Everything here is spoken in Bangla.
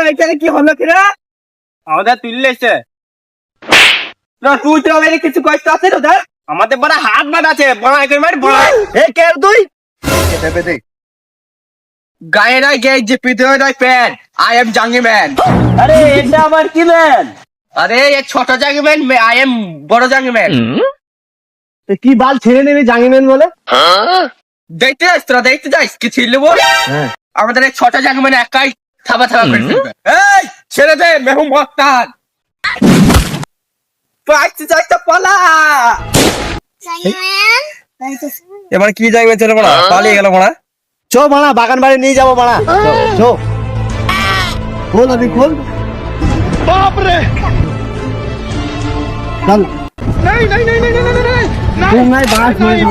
এখানে কি হলো কিরা? আমাদের তুললেছে তুই তো কিছু কষ্ট আছে তোদের? আমাদের বড় হাত বাদ আছে তুই গায়ে নাই গে যে পিঠে নাই প্যান আই এম জাঙ্গি ম্যান। আরে এটা আবার কি ম্যান? আরে এ ছোট জাঙ্গি ম্যান আই এম বড় জাঙ্গি ম্যান। কি বাল ছেড়ে নেবে জাঙ্গি ম্যান বলে? দেখতে যাস তোরা দেখতে যাস কি ছিল বল? আমাদের এই ছোট জাঙ্গি ম্যান একাই থাবা থাবা করে ফেলবে। এই ছেড়ে দে মেহু মস্তান পাইতে যাইতে পালা। এবার কি যাইবে চলে বড়া পালিয়ে গেল বড়া। চো মানা বাগান বাড়ি নিয়ে যাবো মানা চো খোল আমি খোল বাপ রে চল नहीं नहीं नहीं नहीं नहीं नहीं नहीं नहीं बात नहीं